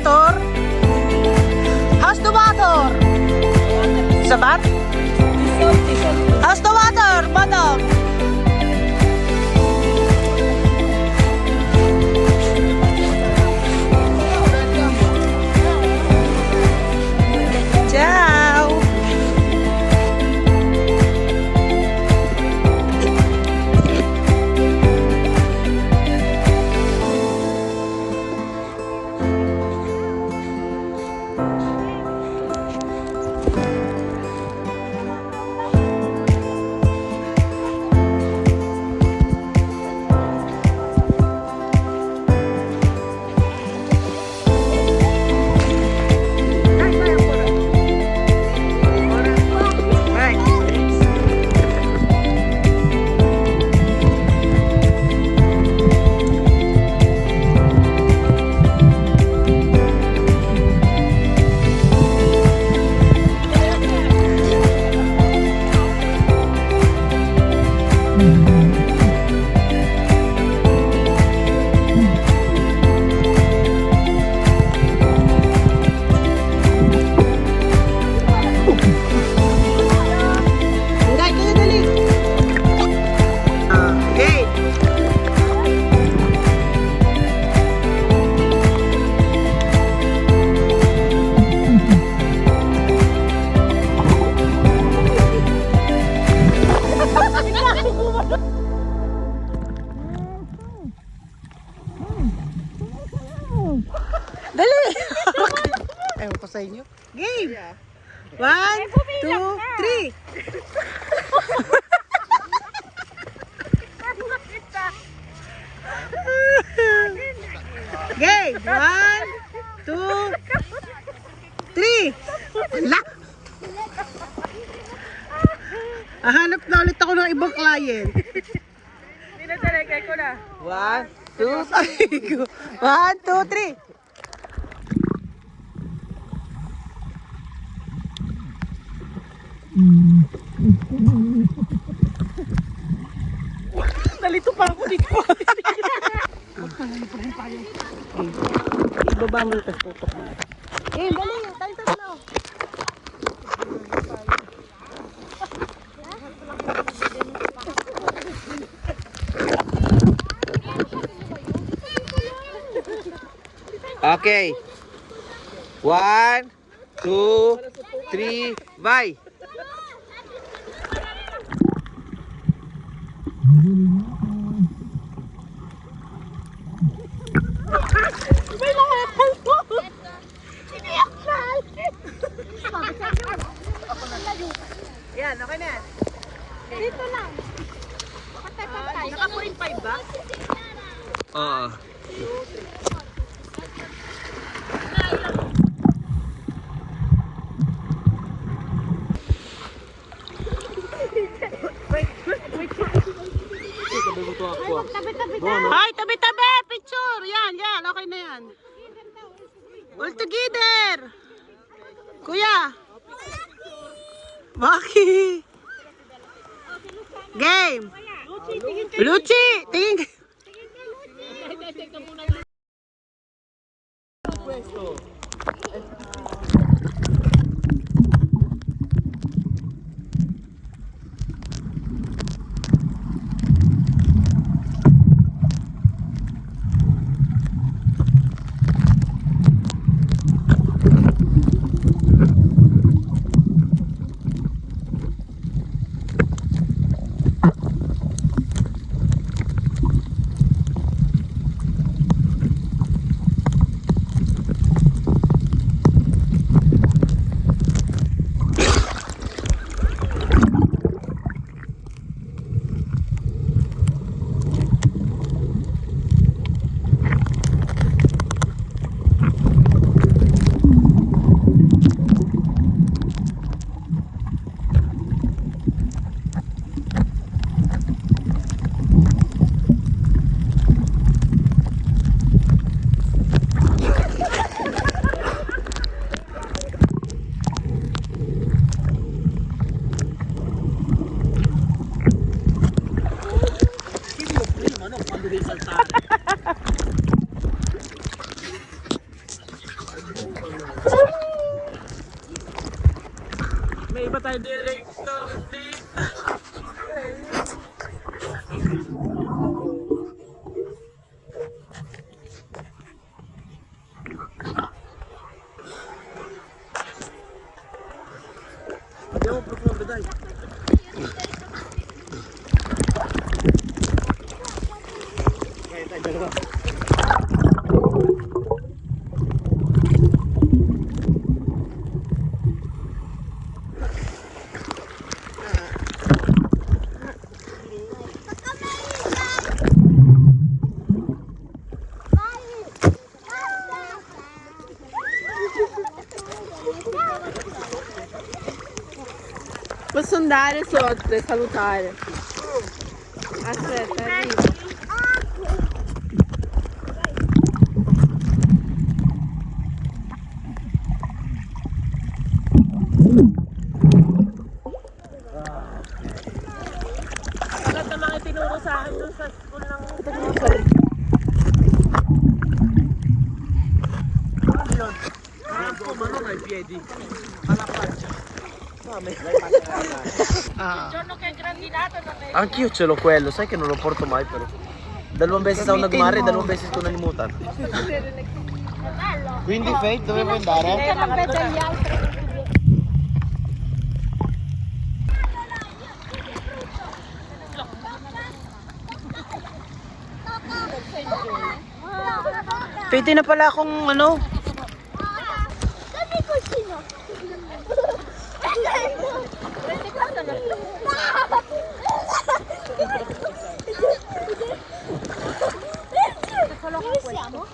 water? How's the water? Sabat? How's the water, madam? Ciao! Dali! Ewan ko sa inyo. Game! 1, 2, 3! Game! 1, 2, 3! Ala! Hanap na ulit ako ng ibang client. Pinadalagay ko na. 1, 2, 3! 1, 2, 3! Nalito pa ako dito. Ibaba mo ito. Tutok mo. Eh, dali. Tayo tatlo. Okay. 1, 2, 3, bye. May nakakal ko. Siniyakal. Yan, okay na yan. Dito lang. Patay-patay. Naka 0.5 ba? Oo. Ay, tabi-tabi! Picture! Yan, yan. Okay na yan. All together! Kuya! Maki! Game! Luchi! Tingin! Posso andare sotto e salutare? Aspetta, arrivo. Agad naman itinuro sa akin doon sa school ng Anch'io ce l'ho quello, sai che non lo porto mai però. Dalawang beses ako nagmare, dalawang beses ko nalimutan. Quindi Faith, dove vuoi andare? Non vedo gli altri. Pwede na pala akong ano? Dami ko sino. Dove siamo?